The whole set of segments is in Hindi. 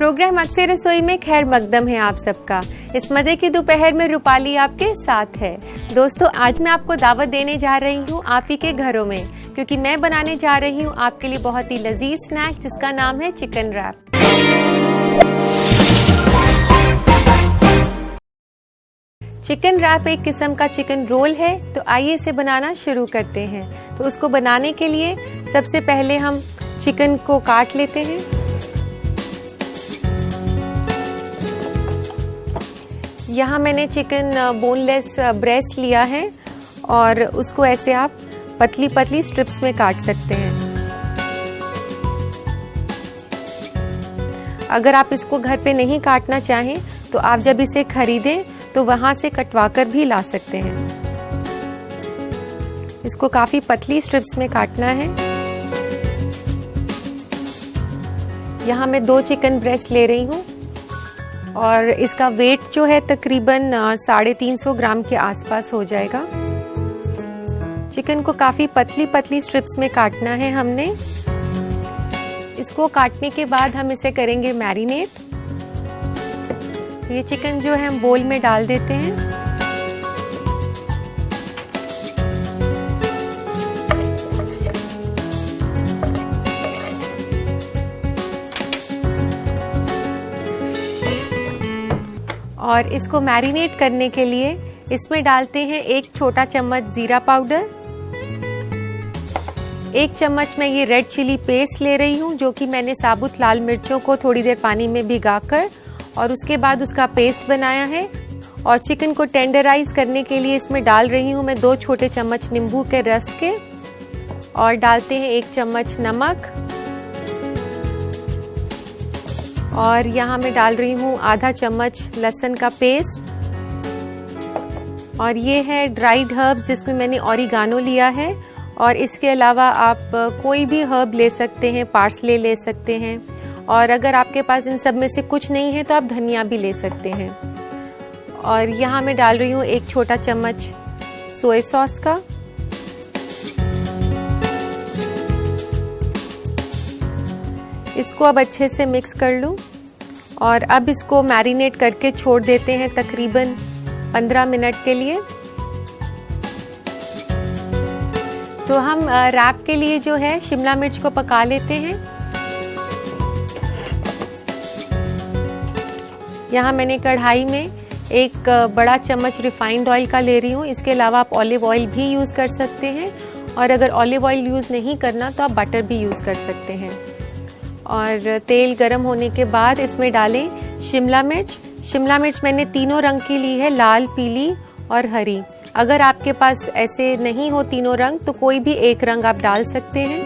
प्रोग्राम अक्सर रसोई में खैर मकदम है आप सबका। इस मजे की दोपहर में रूपाली आपके साथ है। दोस्तों, आज मैं आपको दावत देने जा रही हूँ आप ही के घरों में, क्योंकि मैं बनाने जा रही हूँ आपके लिए बहुत ही लजीज स्नैक जिसका नाम है चिकन रैप। चिकन रैप एक किस्म का चिकन रोल है, तो आइए इसे बनाना शुरू करते हैं। तो उसको बनाने के लिए सबसे पहले हम चिकन को काट लेते हैं। यहाँ मैंने चिकन बोनलेस ब्रेस्ट लिया है और उसको ऐसे आप पतली पतली स्ट्रिप्स में काट सकते हैं। अगर आप इसको घर पे नहीं काटना चाहें तो आप जब इसे खरीदें तो वहाँ से कटवा कर भी ला सकते हैं। इसको काफ़ी पतली स्ट्रिप्स में काटना है। यहाँ मैं 2 चिकन ब्रेस्ट ले रही हूँ और इसका वेट जो है तकरीबन 350 ग्राम के आसपास हो जाएगा। चिकन को काफ़ी पतली पतली स्ट्रिप्स में काटना है हमने। इसको काटने के बाद हम इसे करेंगे मैरिनेट। ये चिकन जो है हम बोल में डाल देते हैं। और इसको मैरिनेट करने के लिए इसमें डालते हैं 1 छोटा चम्मच जीरा पाउडर, 1 चम्मच मैं ये रेड चिली पेस्ट ले रही हूँ, जो कि मैंने साबुत लाल मिर्चों को थोड़ी देर पानी में भिगाकर और उसके बाद उसका पेस्ट बनाया है। और चिकन को टेंडराइज करने के लिए इसमें डाल रही हूँ मैं 2 छोटे चम्मच नींबू के रस के, और डालते हैं 1 चम्मच नमक, और यहाँ मैं डाल रही हूँ आधा चम्मच लहसुन का पेस्ट, और ये है ड्राइड हर्ब्स जिसमें मैंने ऑरिगानो लिया है। और इसके अलावा आप कोई भी हर्ब ले सकते हैं, पार्सले ले सकते हैं, और अगर आपके पास इन सब में से कुछ नहीं है तो आप धनिया भी ले सकते हैं। और यहाँ मैं डाल रही हूँ 1 छोटा चम्मच सोया सॉस का, इसको अब अच्छे से मिक्स कर लूँ। और अब इसको मैरिनेट करके छोड़ देते हैं तकरीबन 15 मिनट के लिए। तो हम रैप के लिए जो है शिमला मिर्च को पका लेते हैं। यहाँ मैंने कढ़ाई में 1 बड़ा चम्मच रिफाइंड ऑयल का ले रही हूँ। इसके अलावा आप ऑलिव ऑयल भी यूज़ कर सकते हैं, और अगर ऑलिव ऑयल यूज़ नहीं करना तो आप बटर भी यूज़ कर सकते हैं। और तेल गरम होने के बाद इसमें डालें शिमला मिर्च। शिमला मिर्च मैंने तीनों रंग की ली है, लाल, पीली और हरी। अगर आपके पास ऐसे नहीं हो तीनों रंग तो कोई भी एक रंग आप डाल सकते हैं।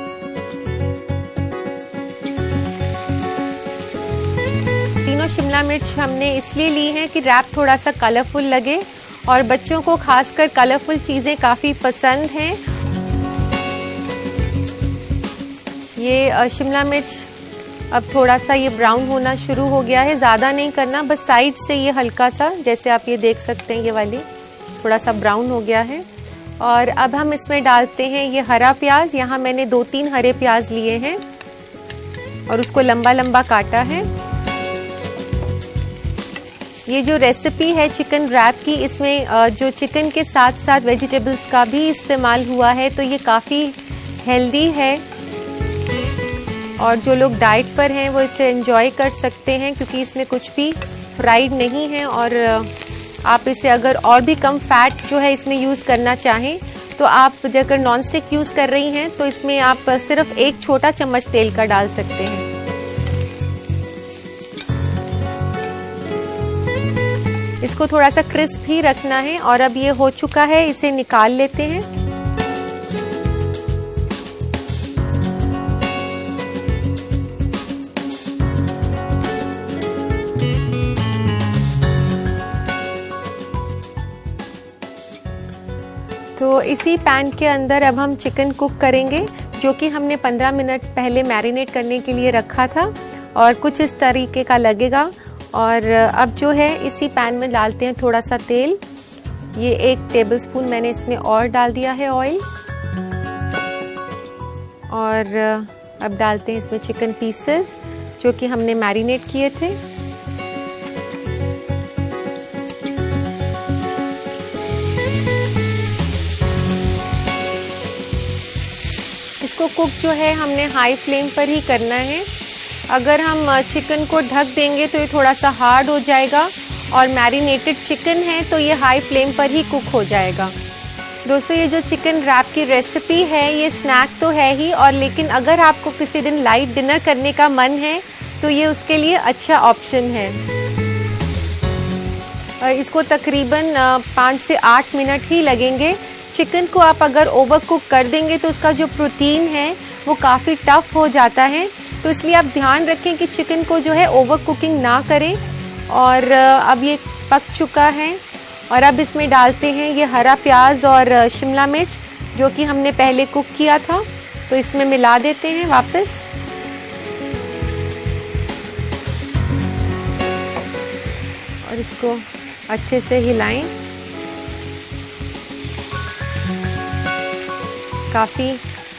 तीनों शिमला मिर्च हमने इसलिए ली है कि रैप थोड़ा सा कलरफुल लगे, और बच्चों को खासकर कलरफुल चीज़ें काफ़ी पसंद हैं। ये शिमला मिर्च अब थोड़ा सा ये ब्राउन होना शुरू हो गया है, ज़्यादा नहीं करना, बस साइड से ये हल्का सा, जैसे आप ये देख सकते हैं ये वाली थोड़ा सा ब्राउन हो गया है। और अब हम इसमें डालते हैं ये हरा प्याज। यहाँ मैंने 2-3 हरे प्याज लिए हैं और उसको लंबा लंबा काटा है। ये जो रेसिपी है चिकन रैप की, इसमें जो चिकन के साथ साथ वेजिटेबल्स का भी इस्तेमाल हुआ है, तो ये काफ़ी हेल्दी है और जो लोग डाइट पर हैं वो इसे एंजॉय कर सकते हैं, क्योंकि इसमें कुछ भी फ्राइड नहीं है। और आप इसे अगर और भी कम फैट जो है इसमें यूज़ करना चाहें तो आप अगर नॉन स्टिक यूज़ कर रही हैं तो इसमें आप सिर्फ 1 छोटा चम्मच तेल का डाल सकते हैं। इसको थोड़ा सा क्रिस्प ही रखना है। और अब ये हो चुका है, इसे निकाल लेते हैं। तो इसी पैन के अंदर अब हम चिकन कुक करेंगे, जो कि हमने 15 मिनट पहले मैरिनेट करने के लिए रखा था, और कुछ इस तरीके का लगेगा। और अब जो है इसी पैन में डालते हैं थोड़ा सा तेल। ये 1 टेबलस्पून मैंने इसमें और डाल दिया है ऑयल। और अब डालते हैं इसमें चिकन पीसेस। जो कि हमने मैरिनेट किए थे। इसको कुक जो है हमने हाई फ्लेम पर ही करना है। अगर हम चिकन को ढक देंगे तो ये थोड़ा सा हार्ड हो जाएगा, और मैरिनेटेड चिकन है तो ये हाई फ्लेम पर ही कुक हो जाएगा। दोस्तों, ये जो चिकन रैप की रेसिपी है ये स्नैक तो है ही, और लेकिन अगर आपको किसी दिन लाइट डिनर करने का मन है तो ये उसके लिए अच्छा ऑप्शन है। और इसको तकरीबन 5 से 8 मिनट ही लगेंगे। चिकन को आप अगर ओवर कुक कर देंगे तो उसका जो प्रोटीन है वो काफ़ी टफ हो जाता है, तो इसलिए आप ध्यान रखें कि चिकन को जो है ओवर कुकिंग ना करें। और अब ये पक चुका है, और अब इसमें डालते हैं ये हरा प्याज और शिमला मिर्च जो कि हमने पहले कुक किया था, तो इसमें मिला देते हैं वापस। और इसको अच्छे से हिलाएं। काफ़ी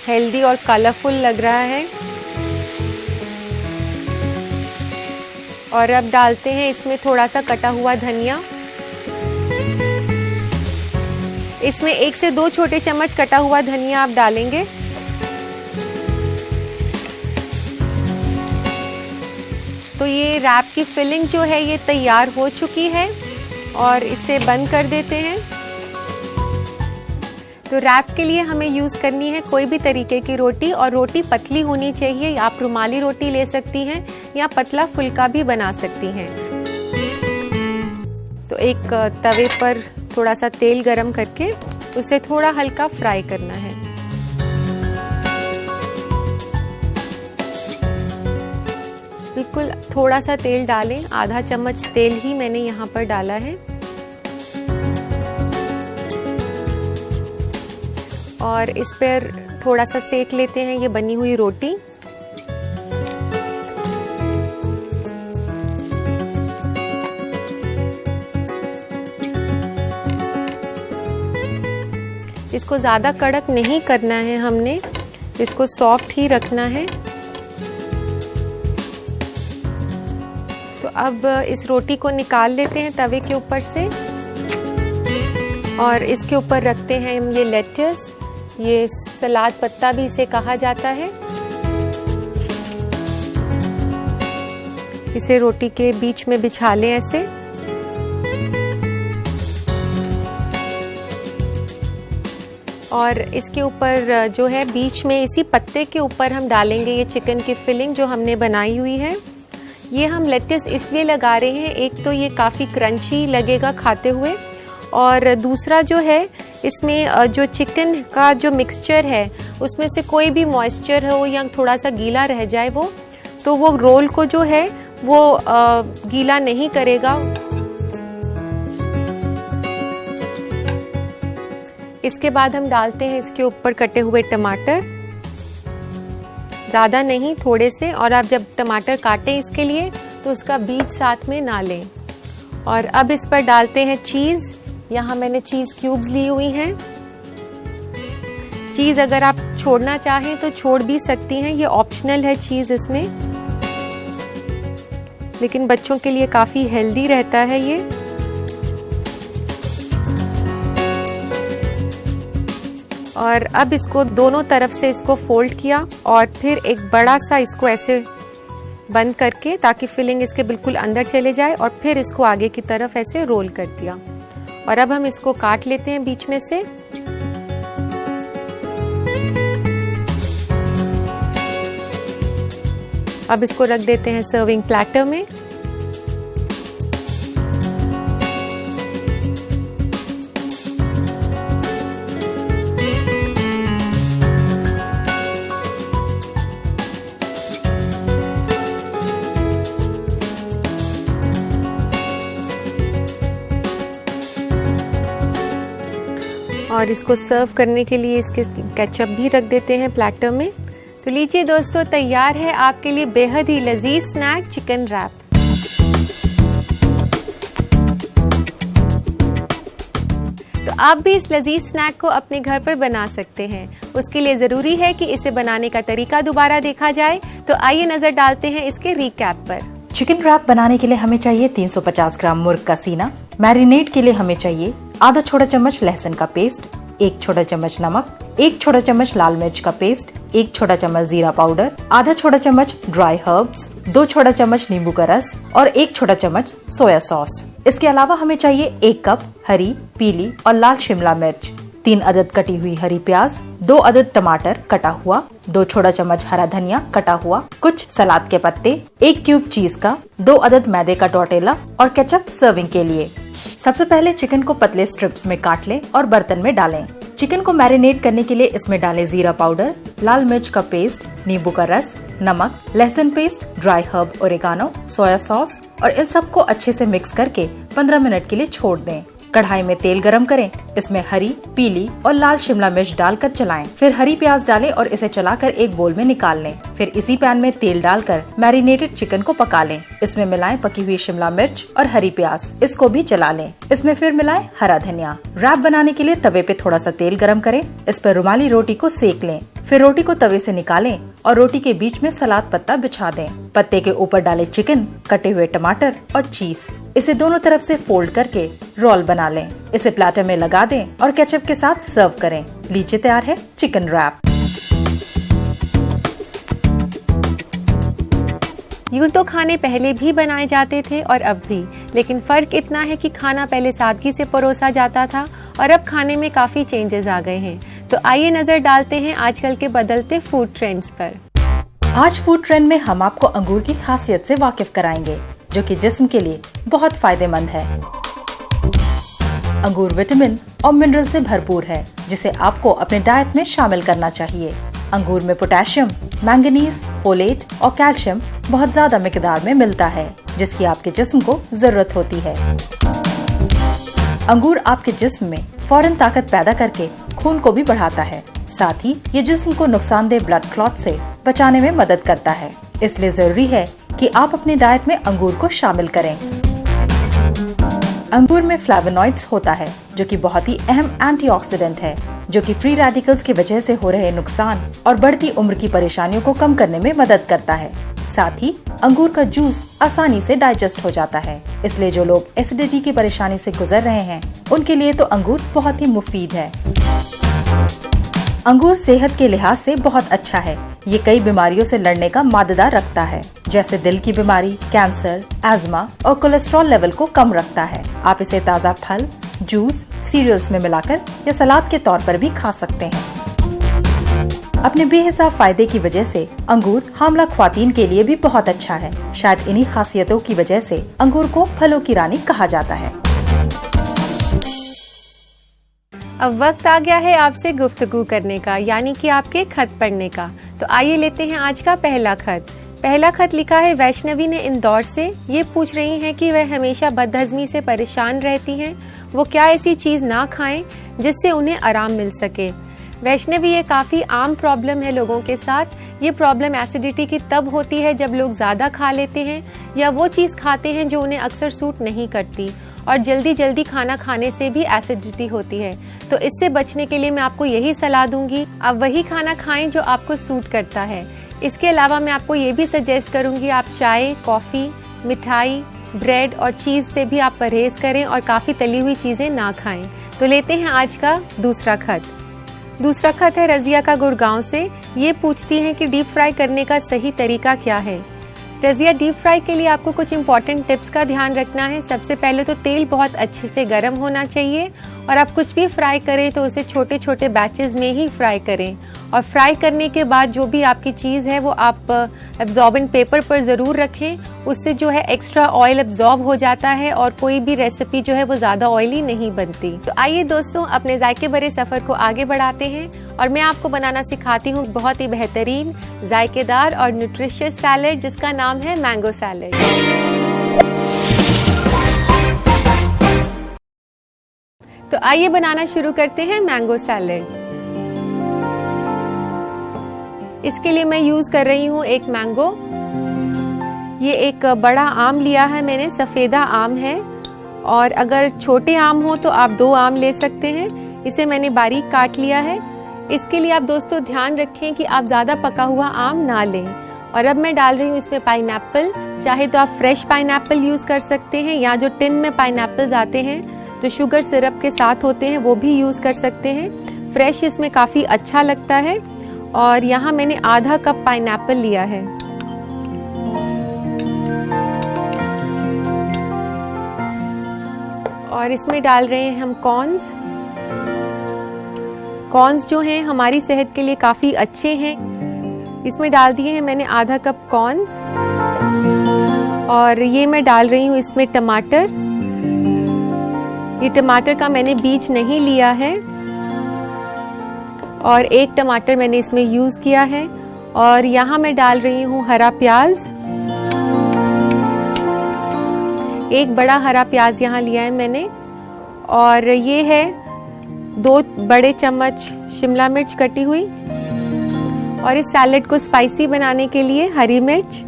हेल्दी और कलरफुल लग रहा है। और अब डालते हैं इसमें थोड़ा सा कटा हुआ धनिया। इसमें 1 से 2 छोटे चम्मच कटा हुआ धनिया आप डालेंगे। तो ये रैप की फिलिंग जो है ये तैयार हो चुकी है, और इसे बंद कर देते हैं। तो रैप के लिए हमें यूज़ करनी है कोई भी तरीके की रोटी, और रोटी पतली होनी चाहिए। आप रुमाली रोटी ले सकती हैं या पतला फुल्का भी बना सकती हैं। तो एक तवे पर थोड़ा सा तेल गरम करके उसे थोड़ा हल्का फ्राई करना है। बिल्कुल थोड़ा सा तेल डालें, आधा चम्मच तेल ही मैंने यहाँ पर डाला है। और इस पर थोड़ा सा सेक लेते हैं ये बनी हुई रोटी। इसको ज़्यादा कड़क नहीं करना है हमने, इसको सॉफ्ट ही रखना है। तो अब इस रोटी को निकाल लेते हैं तवे के ऊपर से, और इसके ऊपर रखते हैं हम ये लेट्स, ये सलाद पत्ता भी इसे कहा जाता है। इसे रोटी के बीच में बिछा लें ऐसे। और इसके ऊपर जो है बीच में इसी पत्ते के ऊपर हम डालेंगे ये चिकन की फिलिंग जो हमने बनाई हुई है। ये हम लेट्स इसलिए लगा रहे हैं, एक तो ये काफ़ी क्रंची लगेगा खाते हुए, और दूसरा जो है इसमें जो चिकन का जो मिक्सचर है उसमें से कोई भी मॉइस्चर हो या थोड़ा सा गीला रह जाए तो वो रोल को जो है वो गीला नहीं करेगा। इसके बाद हम डालते हैं इसके ऊपर कटे हुए टमाटर, ज़्यादा नहीं थोड़े से। और आप जब टमाटर काटें इसके लिए तो उसका बीज साथ में ना लें। और अब इस पर डालते हैं चीज़। यहाँ मैंने चीज़ क्यूब्स ली हुई हैं। चीज़ अगर आप छोड़ना चाहें तो छोड़ भी सकती हैं, ये ऑप्शनल है चीज़ इसमें, लेकिन बच्चों के लिए काफ़ी हेल्दी रहता है ये। और अब इसको दोनों तरफ से इसको फोल्ड किया, और फिर एक बड़ा सा इसको ऐसे बंद करके ताकि फिलिंग इसके बिल्कुल अंदर चले जाए, और फिर इसको आगे की तरफ ऐसे रोल कर दिया। और अब हम इसको काट लेते हैं बीच में से। अब इसको रख देते हैं सर्विंग प्लेटर में। और इसको सर्व करने के लिए इसके केचप भी रख देते हैं प्लेटर में। तो लीजिए दोस्तों, तैयार है आपके लिए बेहद ही लजीज स्नैक चिकन रैप। तो आप भी इस लजीज स्नैक को अपने घर पर बना सकते हैं। उसके लिए जरूरी है कि इसे बनाने का तरीका दोबारा देखा जाए। तो आइए नजर डालते हैं इसके रिकैप पर। चिकन रैप बनाने के लिए हमें चाहिए 350 ग्राम मुर्ग का सीना। मैरिनेट के लिए हमें चाहिए आधा छोटा चम्मच लहसुन का पेस्ट, 1 छोटा चम्मच नमक, 1 छोटा चम्मच लाल मिर्च का पेस्ट, 1 छोटा चम्मच जीरा पाउडर, आधा छोटा चम्मच ड्राई हर्ब्स, 2 छोटा चम्मच नींबू का रस और 1 छोटा चम्मच सोया सॉस। इसके अलावा हमें चाहिए 1 कप हरी, पीली और लाल शिमला मिर्च, 3 अदद कटी हुई हरी प्याज, 2 अदद टमाटर कटा हुआ, 2 छोटा चम्मच हरा धनिया कटा हुआ, कुछ सलाद के पत्ते, 1 क्यूब चीज का, 2 अदद मैदे का टोर्टेला और केचप सर्विंग के लिए। सबसे पहले चिकन को पतले स्ट्रिप्स में काट लें और बर्तन में डालें। चिकन को मैरिनेट करने के लिए इसमें डालें जीरा पाउडर, लाल मिर्च का पेस्ट, नींबू का रस, नमक, लहसुन paste, dry herb, oregano, soya sauce और इन सबको अच्छे से मिक्स करके 15 मिनट के लिए छोड़ दें। कढ़ाई में तेल गरम करें, इसमें हरी, पीली और लाल शिमला मिर्च डालकर चलाएं। फिर हरी प्याज डालें और इसे चलाकर एक बोल में निकाल लें। फिर इसी पैन में तेल डालकर मैरिनेटेड चिकन को पका लें। इसमें मिलाएं पकी हुई शिमला मिर्च और हरी प्याज, इसको भी चला लें। इसमें फिर मिलाएं हरा धनिया। रैप बनाने के लिए तवे पे थोड़ा सा तेल गरम करें, इस पर रुमाली रोटी को सेक लें। फिर रोटी को तवे से निकालें और रोटी के बीच में सलाद पत्ता बिछा दें। पत्ते के ऊपर डालें चिकन, कटे हुए टमाटर और चीज। इसे दोनों तरफ से फोल्ड करके रोल बना लें। इसे प्लेटर में लगा दें और केचप के साथ सर्व करें। लीजिए तैयार है चिकन रैप। यूं तो खाने पहले भी बनाए जाते थे और अब भी, लेकिन फर्क इतना है कि खाना पहले सादगी से परोसा जाता था और अब खाने में काफी चेंजेस आ गए हैं। तो आइए नजर डालते हैं आजकल के बदलते फूड ट्रेंड्स पर। आज फूड ट्रेंड में हम आपको अंगूर की खासियत से वाकिफ कराएंगे, जो कि जिस्म के लिए बहुत फायदेमंद है। अंगूर विटामिन और मिनरल से भरपूर है, जिसे आपको अपने डाइट में शामिल करना चाहिए। अंगूर में पोटेशियम, मैंगनीज, फोलेट और कैल्शियम बहुत ज्यादा मिकदार में मिलता है, जिसकी आपके जिस्म को जरूरत होती है। अंगूर आपके जिस्म में फौरन ताकत पैदा करके खून को भी बढ़ाता है। साथ ही ये जिस्म को नुकसानदेह ब्लड क्लॉट से बचाने में मदद करता है। इसलिए जरूरी है कि आप अपने डाइट में अंगूर को शामिल करें। अंगूर में फ्लेवोनॉइड्स होता है, जो कि बहुत ही अहम एंटीऑक्सीडेंट है, जो कि फ्री रेडिकल्स की वजह से हो रहे नुकसान और बढ़ती उम्र की परेशानियों को कम करने में मदद करता है। साथ ही अंगूर का जूस आसानी से डाइजेस्ट हो जाता है। इसलिए जो लोग एसिडिटी की परेशानी से गुजर रहे हैं, उनके लिए तो अंगूर बहुत ही मुफीद है। अंगूर सेहत के लिहाज से बहुत अच्छा है। ये कई बीमारियों से लड़ने का माददा रखता है, जैसे दिल की बीमारी, कैंसर, एस्मा और कोलेस्ट्रॉल लेवल को कम रखता है। आप इसे ताज़ा फल, जूस, सीरियल्स में मिलाकर या सलाद के तौर पर भी खा सकते हैं। अपने बेहिसाब फायदे की वजह से अंगूर हामला ख्वातीन के लिए भी बहुत अच्छा है। शायद इन्हीं खासियतों की वजह से अंगूर को फलों की रानी कहा जाता है। अब वक्त आ गया है आपसे गुफ्तगू करने का, यानी कि आपके खत पढ़ने का। तो आइए लेते हैं आज का पहला खत। पहला खत लिखा है वैष्णवी ने इंदौर से। ये पूछ रही हैं कि वह हमेशा बदहजमी से परेशान रहती हैं। वो क्या ऐसी चीज ना खाएं जिससे उन्हें आराम मिल सके। वैष्णवी, ये काफी आम प्रॉब्लम है लोगों के साथ। ये प्रॉब्लम एसिडिटी की तब होती है जब लोग ज्यादा खा लेते हैं या वो चीज खाते हैं जो उन्हें अक्सर सूट नहीं करती, और जल्दी जल्दी खाना खाने से भी एसिडिटी होती है। तो इससे बचने के लिए मैं आपको यही सलाह दूंगी, आप वही खाना खाएं जो आपको सूट करता है। इसके अलावा मैं आपको ये भी सजेस्ट करूंगी, आप चाय, कॉफी, मिठाई, ब्रेड और चीज से भी आप परहेज करें और काफी तली हुई चीजें ना खाएं। तो लेते हैं आज का दूसरा खत। दूसरा खत है रजिया का गुड़गांव से। ये पूछती हैं कि डीप फ्राई करने का सही तरीका क्या है। रजिया, डीप फ्राई के लिए आपको कुछ इंपॉर्टेंट टिप्स का ध्यान रखना है। सबसे पहले तो तेल बहुत अच्छे से गर्म होना चाहिए, और आप कुछ भी फ्राई करें तो उसे छोटे छोटे बैचेस में ही फ्राई करें। और फ्राई करने के बाद जो भी आपकी चीज़ है वो आप एब्जॉर्बेंट पेपर पर ज़रूर रखें। उससे जो है एक्स्ट्रा ऑयल एब्जॉर्ब हो जाता है और कोई भी रेसिपी जो है वो ज़्यादा ऑयली नहीं बनती। तो आइए दोस्तों, अपने जायके भरे सफ़र को आगे बढ़ाते हैं और मैं आपको बनाना सिखाती हूँ बहुत ही बेहतरीन, जायकेदार और न्यूट्रिशियस सैलेड, जिसका नाम है मैंगो सैलेड। तो आइए बनाना शुरू करते हैं मैंगो सैलेड। इसके लिए मैं यूज कर रही हूँ एक मैंगो। ये एक बड़ा आम लिया है मैंने, सफेदा आम है, और अगर छोटे आम हो तो आप 2 आम ले सकते हैं। इसे मैंने बारीक काट लिया है। इसके लिए आप दोस्तों ध्यान रखें कि आप ज़्यादा पका हुआ आम ना लें। और अब मैं डाल रही हूँ इसमें पाइनएप्पल। चाहे तो आप फ्रेश पाइनएप्पल यूज़ कर सकते हैं या जो टिन में पाइनएप्पल्स आते हैं जो शुगर सिरप के साथ होते हैं वो भी यूज़ कर सकते हैं। फ्रेश इसमें काफ़ी अच्छा लगता है। और यहाँ मैंने आधा कप पाइनएप्पल लिया है। और इसमें डाल रहे हैं हम कॉर्न्स। कॉर्न्स जो हैं हमारी सेहत के लिए काफ़ी अच्छे हैं। इसमें डाल दिए हैं मैंने आधा कप कॉर्न्स। और ये मैं डाल रही हूँ इसमें टमाटर। ये टमाटर का मैंने बीज नहीं लिया है। और 1 टमाटर मैंने इसमें यूज़ किया है। और यहाँ मैं डाल रही हूँ हरा प्याज। 1 बड़ा हरा प्याज यहाँ लिया है मैंने। और ये है 2 बड़े चम्मच शिमला मिर्च कटी हुई। और इस सैलेड को स्पाइसी बनाने के लिए हरी मिर्च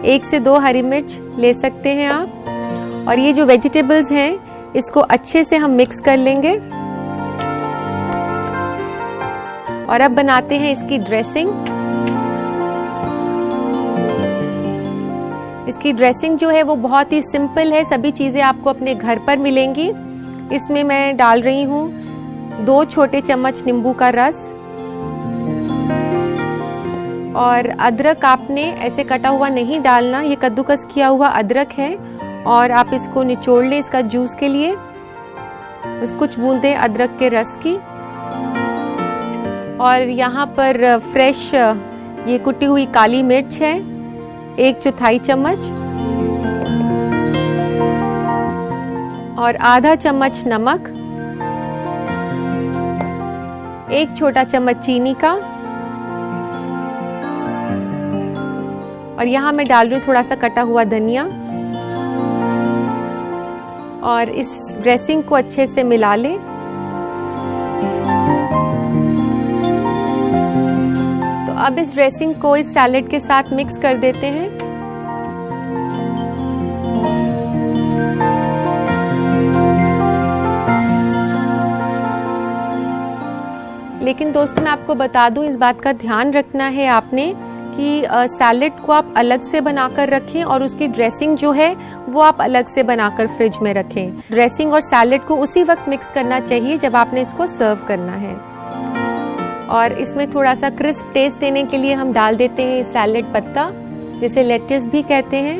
1 से 2 हरी मिर्च ले सकते हैं आप। और ये जो वेजिटेबल्स हैं इसको अच्छे से हम मिक्स कर लेंगे। और अब बनाते हैं इसकी ड्रेसिंग। इसकी ड्रेसिंग जो है वो बहुत ही सिंपल है। सभी चीज़ें आपको अपने घर पर मिलेंगी। इसमें मैं डाल रही हूँ 2 छोटे चम्मच नींबू का रस। और अदरक आपने ऐसे कटा हुआ नहीं डालना, ये कद्दूकस किया हुआ अदरक है। और आप इसको निचोड़ लें इसका जूस के लिए। बस कुछ बूंदें अदरक के रस की। और यहाँ पर फ्रेश ये कुटी हुई काली मिर्च है 1/4 चम्मच। और आधा चम्मच नमक, 1 छोटा चम्मच चीनी का। और यहाँ मैं डाल रही हूँ थोड़ा सा कटा हुआ धनिया। और इस ड्रेसिंग को अच्छे से मिला लें। तो अब इस ड्रेसिंग को इस सैलेड के साथ मिक्स कर देते हैं। लेकिन दोस्तों मैं आपको बता दूं, इस बात का ध्यान रखना है आपने कि सैलेड को आप अलग से बनाकर रखें और उसकी ड्रेसिंग जो है वो आप अलग से बनाकर फ्रिज में रखें। ड्रेसिंग और सैलेड को उसी वक्त मिक्स करना चाहिए जब आपने इसको सर्व करना है। और इसमें थोड़ा सा क्रिस्प टेस्ट देने के लिए हम डाल देते हैं सैलेड पत्ता, जिसे लेट्स भी कहते हैं।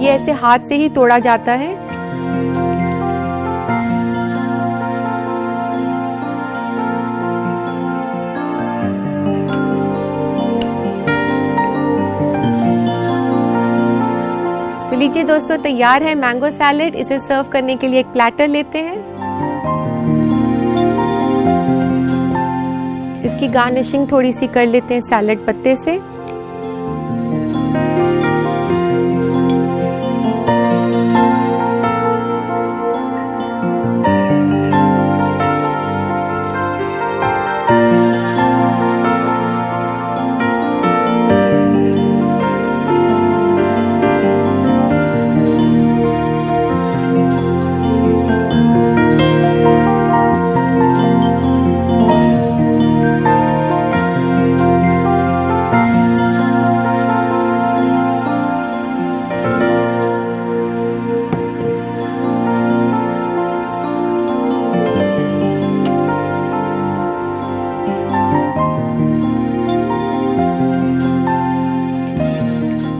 ये ऐसे हाथ से ही तोड़ा जाता है। लीजिए दोस्तों, तैयार है मैंगो सैलेड। इसे सर्व करने के लिए एक प्लेटर लेते हैं। इसकी गार्निशिंग थोड़ी सी कर लेते हैं सैलेड पत्ते से।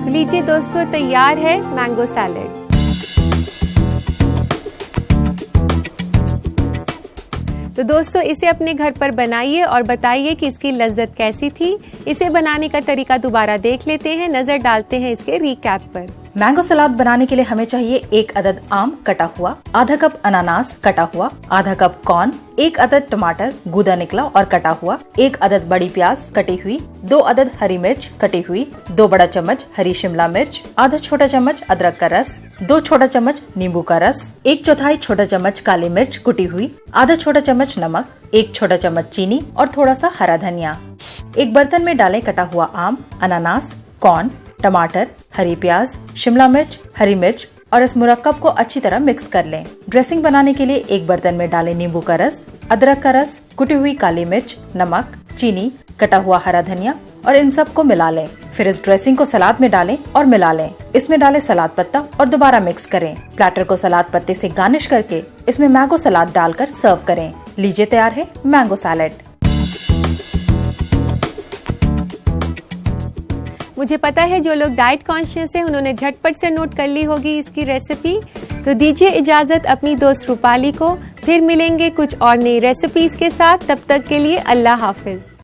लीजिए दोस्तों, तैयार है मैंगो सैलेड। तो दोस्तों इसे अपने घर पर बनाइए और बताइए कि इसकी लज्जत कैसी थी। इसे बनाने का तरीका दोबारा देख लेते हैं, नजर डालते हैं इसके रिकैप पर। मैंगो सलाद बनाने के लिए हमें चाहिए 1 अदद आम कटा हुआ, आधा कप अनानास कटा हुआ, आधा कप कॉर्न, 1 अदद टमाटर गूदा निकला और कटा हुआ, 1 अदद बड़ी प्याज कटी हुई, 2 अदद हरी मिर्च कटी हुई, 2 बड़ा चम्मच हरी शिमला मिर्च, आधा छोटा चम्मच अदरक का रस, 2 छोटा चम्मच नींबू का रस, 1/4 छोटा चम्मच काली मिर्च कुटी हुई, आधा छोटा चम्मच नमक, 1 छोटा चम्मच चीनी और थोड़ा सा हरा धनिया। एक बर्तन में डालें कटा हुआ आम, अनानास, कॉर्न, टमाटर, हरी प्याज, शिमला मिर्च, हरी मिर्च और इस मुरक्कब को अच्छी तरह मिक्स कर लें। ड्रेसिंग बनाने के लिए एक बर्तन में डालें नींबू का रस, अदरक का रस, कुटी हुई काली मिर्च, नमक, चीनी, कटा हुआ हरा धनिया और इन सब को मिला लें। फिर इस ड्रेसिंग को सलाद में डालें और मिला लें। इसमें डालें सलाद पत्ता और दोबारा मिक्स करें। प्लेटर को सलाद पत्ते से गार्निश करके इसमें मैंगो सलाद डालकर सर्व करें। लीजिए, तैयार है मैंगो सैलेड। मुझे पता है जो लोग डाइट कॉन्शियस हैं उन्होंने झटपट से नोट कर ली होगी इसकी रेसिपी। तो दीजिए इजाजत अपनी दोस्त रूपाली को, फिर मिलेंगे कुछ और नई रेसिपीज के साथ। तब तक के लिए अल्लाह हाफिज।